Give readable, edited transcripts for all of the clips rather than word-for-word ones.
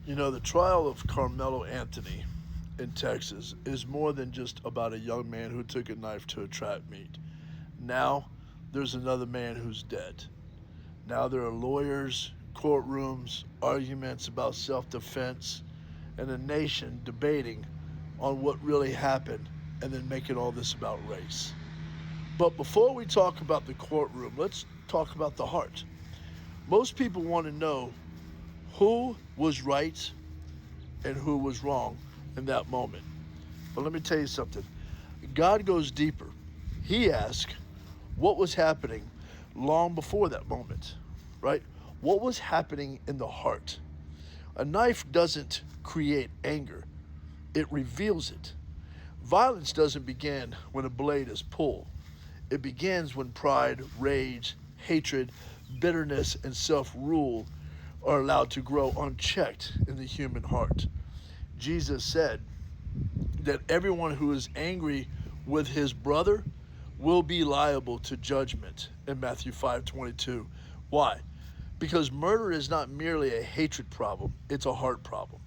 You know, the trial of Carmelo Anthony in Texas is more than just about a young man who took a knife to a trap meet. Now, there's another man who's dead. Now there are lawyers, courtrooms, arguments about self defense, and a nation debating on what really happened and then making all this about race. But before we talk about the courtroom, let's talk about the heart. Most people want to know who was right and who was wrong in that moment. But let me tell you something. God goes deeper. He asks what was happening long before that moment, right? What was happening in the heart? A knife doesn't create anger, it reveals it. Violence doesn't begin when a blade is pulled. It begins when pride, rage, hatred, bitterness, and self rule are allowed to grow unchecked in the human heart. Jesus said that everyone who is angry with his brother will be liable to judgment in Matthew 5:22. Why? Because murder is not merely a hatred problem, it's a heart problem.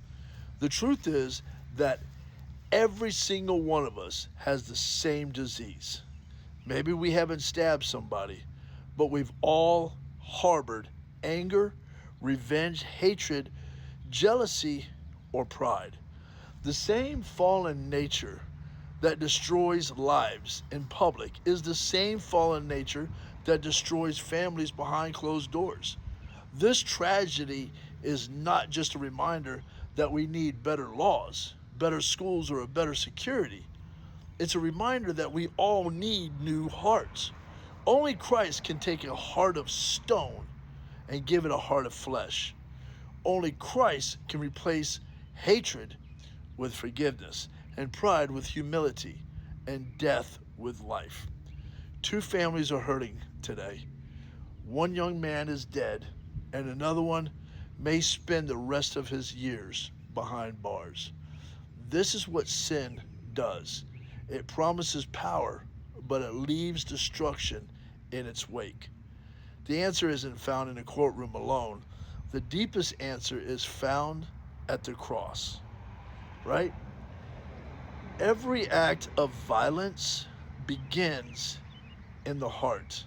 The truth is that every single one of us has the same disease. Maybe we haven't stabbed somebody, but we've all harbored anger, revenge, hatred, jealousy, or pride. The same fallen nature that destroys lives in public is the same fallen nature that destroys families behind closed doors. This tragedy is not just a reminder that we need better laws, better schools, or a better security. It's a reminder that we all need new hearts. Only Christ can take a heart of stone and give it a heart of flesh. Only Christ can replace hatred with forgiveness, and pride with humility, and death with life. Two families are hurting today. One young man is dead, and another one may spend the rest of his years behind bars. This is what sin does. It promises power, but it leaves destruction in its wake. The answer isn't found in a courtroom alone. The deepest answer is found at the cross, right? Every act of violence begins in the heart,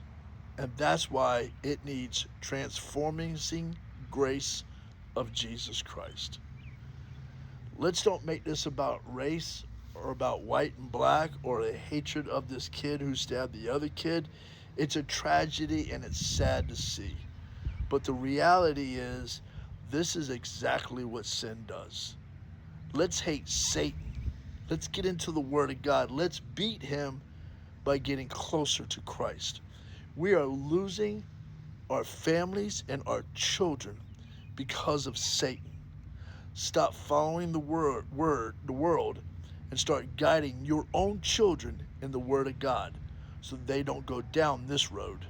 and that's why it needs transforming grace of Jesus Christ. Let's don't make this about race or about white and black or a hatred of this kid who stabbed the other kid. It's a tragedy and it's sad to see. But the reality is, this is exactly what sin does. Let's hate Satan. Let's get into the Word of God. Let's beat him by getting closer to Christ. We are losing our families and our children because of Satan. Stop following the world, and start guiding your own children in the Word of God so they don't go down this road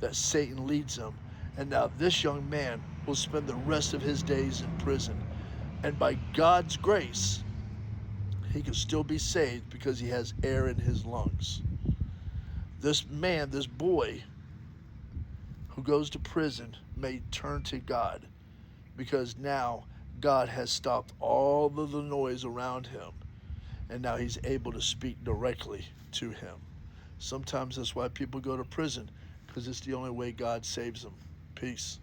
that Satan leads them. And now this young man will spend the rest of his days in prison. And by God's grace, he can still be saved because he has air in his lungs. This man, this boy who goes to prison may turn to God because now God has stopped all of the noise around him and now he's able to speak directly to him. Sometimes that's why people go to prison, because it's the only way God saves them. Peace.